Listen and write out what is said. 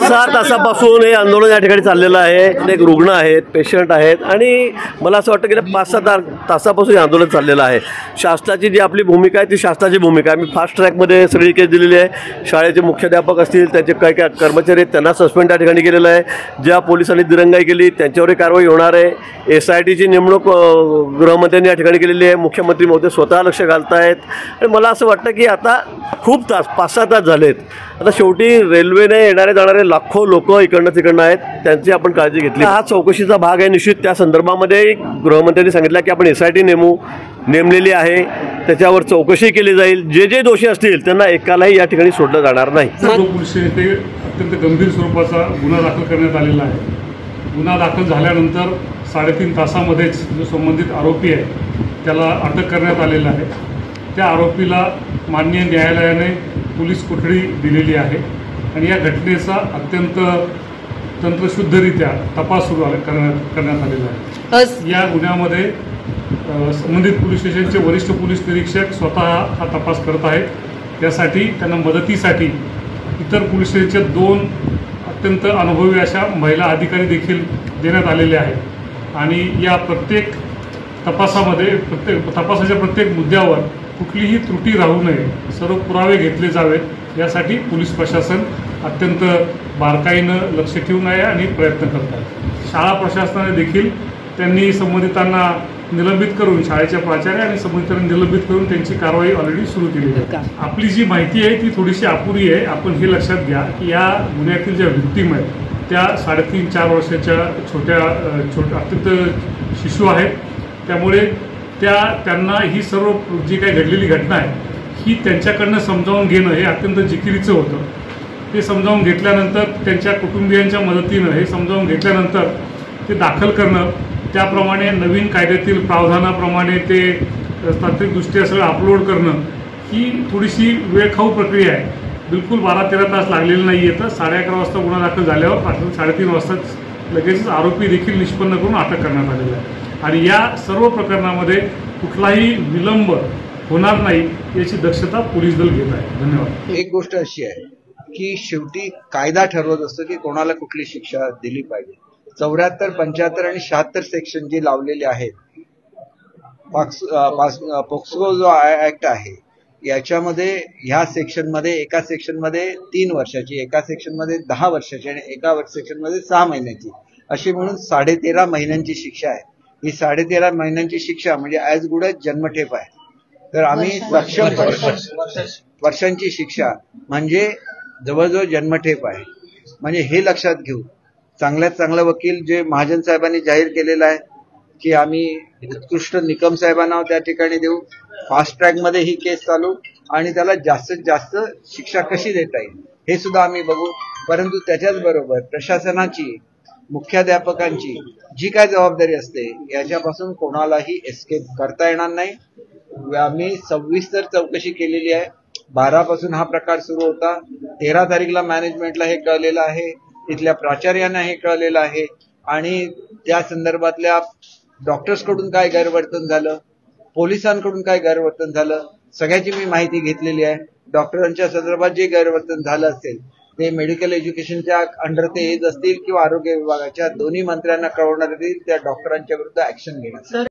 5-6 तासापासून हे आंदोलन या ठिकाणी चाललेलं आहे. अनेक रुग्ण आहेत, पेशंट आहेत आणि मला असं वाटतं की 5-6 तासापासून हे आंदोलन चाललेलं आहे. शासनाची जी आपली भूमिका आहे ती शासनाची भूमिका आहे. मी फास्ट ट्रॅकमध्ये सगळी केस दिलेली आहे. शाळेचे मुख्याध्यापक असतील, त्यांचे काय काय कर्मचारी आहेत त्यांना सस्पेंड त्या ठिकाणी केलेलं आहे. ज्या पोलिसांनी दिरंगाई केली त्यांच्यावरही कारवाई होणार आहे. SITची नेमणूक गृहमंत्र्यांनी या ठिकाणी केलेली आहे. मुख्यमंत्री महोदय स्वतः लक्ष घालत आहेत आणि मला असं वाटतं की आता खूप तास 5-6 तास झालेत. आता शेवटी रेल्वेने येणारे जाणारे लाखो लोक इकडनं तिकडनं आहेत, त्यांची आपण काळजी घेतली. हा चौकशीचा भाग आहे निश्चित. त्या संदर्भामध्ये गृहमंत्र्यांनी सांगितलं की आपण SIT नेमलेली आहे, त्याच्यावर चौकशी केली जाईल. जे जे दोषी असतील त्यांना एकालाही या ठिकाणी सोडलं जाणार नाही. पोलीस येथे अत्यंत गंभीर स्वरूपाचा गुन्हा दाखल करण्यात आलेला आहे. गुन्हा दाखल झाल्यानंतर 3.5 तासामध्येच जो संबंधित आरोपी आहे त्याला अटक करण्यात आलेला आहे. त्या आरोपीला माननीय न्यायालयाने पोलीस कोठडी दिलेली आहे आणि या घटनेचा अत्यंत तंत्रशुद्धरित्या तपास सुरू करण्यात आलेला आहे. या गुन्ह्यामध्ये संबंधित पोलीस स्टेशनचे वरिष्ठ पोलीस निरीक्षक स्वतः हा तपास करत आहेत. यासाठी त्यांना मदतीसाठी इतर पोलीस स्टेशनचे 2 अत्यंत अनुभवी अशा महिला अधिकारी देखील देण्यात आलेले आहेत आणि या प्रत्येक तपासाच्या प्रत्येक मुद्द्यावर कुठलीही त्रुटी राहू नये, सर्व पुरावे घेतले जावेत यासाठी पोलीस प्रशासन अत्यंत बारकाईनं लक्ष ठेवून आहे आणि प्रयत्न करत आहे. शाळा प्रशासनाने देखील त्यांनी संबंधितांना निलंबित करून, शाळेच्या प्राचार्य आणि संबंधितांना निलंबित करून त्यांची कारवाई ऑलरेडी सुरू केली आहे. आपली जी माहिती आहे ती थोडीशी अपुरी आहे. आपण हे लक्षात घ्या की या गुन्ह्यातील ज्या व्हिक्टीम आहेत त्या 3.5-4 वर्षाच्या छोट्या अत्यंत शिशू आहेत. त्यामुळे त्यांना ही सर्व जी काही घडलेली घटना आहे ही त्यांच्याकडनं समजावून घेणं हे अत्यंत जिकिरीचं होतं. ते समजावून घेतल्यानंतर त्यांच्या कुटुंबियांच्या मदतीनं हे समजावून घेतल्यानंतर ते दाखल करणं, त्याप्रमाणे नवीन कायद्यातील प्रावधानाप्रमाणे ते तांत्रिकदृष्ट्या सगळं अपलोड करणं ही थोडीशी वेळखाऊ प्रक्रिया आहे. बिलकुल 12-13 तास लागलेले नाही आहे. तर 11:30 वाजता गुन्हा दाखल झाल्यावर 3:30 वाजताच लगेचच आरोपी देखील निष्पन्न करून अटक करण्यात आलेला आहे आणि या सर्व प्रकरणामध्ये कुठलाही विलंब होणार नाही याची दक्षता पोलीस दल घेत आहे. धन्यवाद. एक गोष्ट अशी आहे की शेवटी कायदा ठरवत असतो की कोणाला कुठली शिक्षा दिली पाहिजे. 74, 75 आणि 76 सेक्शन जे लावलेले आहेत, पोक्सो जो ऍक्ट आहे याच्यामध्ये ह्या सेक्शनमध्ये एका सेक्शनमध्ये 3 वर्षाची, एका सेक्शनमध्ये 10 वर्षाची आणि एका सेक्शनमध्ये 6 महिन्याची अशी म्हणून 13.5 महिन्यांची शिक्षा आहे. ही 13.5 महिन्यांची शिक्षा म्हणजे ॲज गुड ॲज जन्मठेप आहे. तर आम्ही वर्षांची शिक्षा म्हणजे जवळजवळ जन्मठेप आहे. म्हणजे हे लक्षात घेऊ. चांगल्यात चांगला वकील जे महाजन साहेबांनी जाहीर केलेला आहे की आम्ही उत्कृष्ट निकम साहेबांना त्या ठिकाणी देऊ. फास्ट ट्रॅकमध्ये ही केस चालू आणि त्याला जास्तीत जास्त शिक्षा कशी देता येईल हे सुद्धा आम्ही बघू. परंतु त्याच्याच बरोबर प्रशासनाची, मुख्याध्यापकांची जी काय जबाबदारी असते याच्यापासून कोणालाही एस्केप करता येणार नाही. आम्ही 26 चौकशी केलेली आहे. 12 पासून हा प्रकार सुरू होता. 13 तारीखला मॅनेजमेंटला हे कळलेलं आहे, तिथल्या प्राचार्यांना हे कळलेलं आहे आणि त्या संदर्भातल्या डॉक्टर्सकडून काय गैरवर्तन झालं, पोलिसांकडून काय गैरवर्तन झालं सगळ्याची मी माहिती घेतलेली आहे. डॉक्टरांच्या संदर्भात जे गैरवर्तन झालं असेल ते मेडिकल एज्युकेशनच्या अंडर ते येत असतील किंवा आरोग्य विभागाच्या दोन्ही मंत्र्यांना कळवण्यात येईल. त्या डॉक्टरांच्या विरुद्ध ऍक्शन घेण्यात.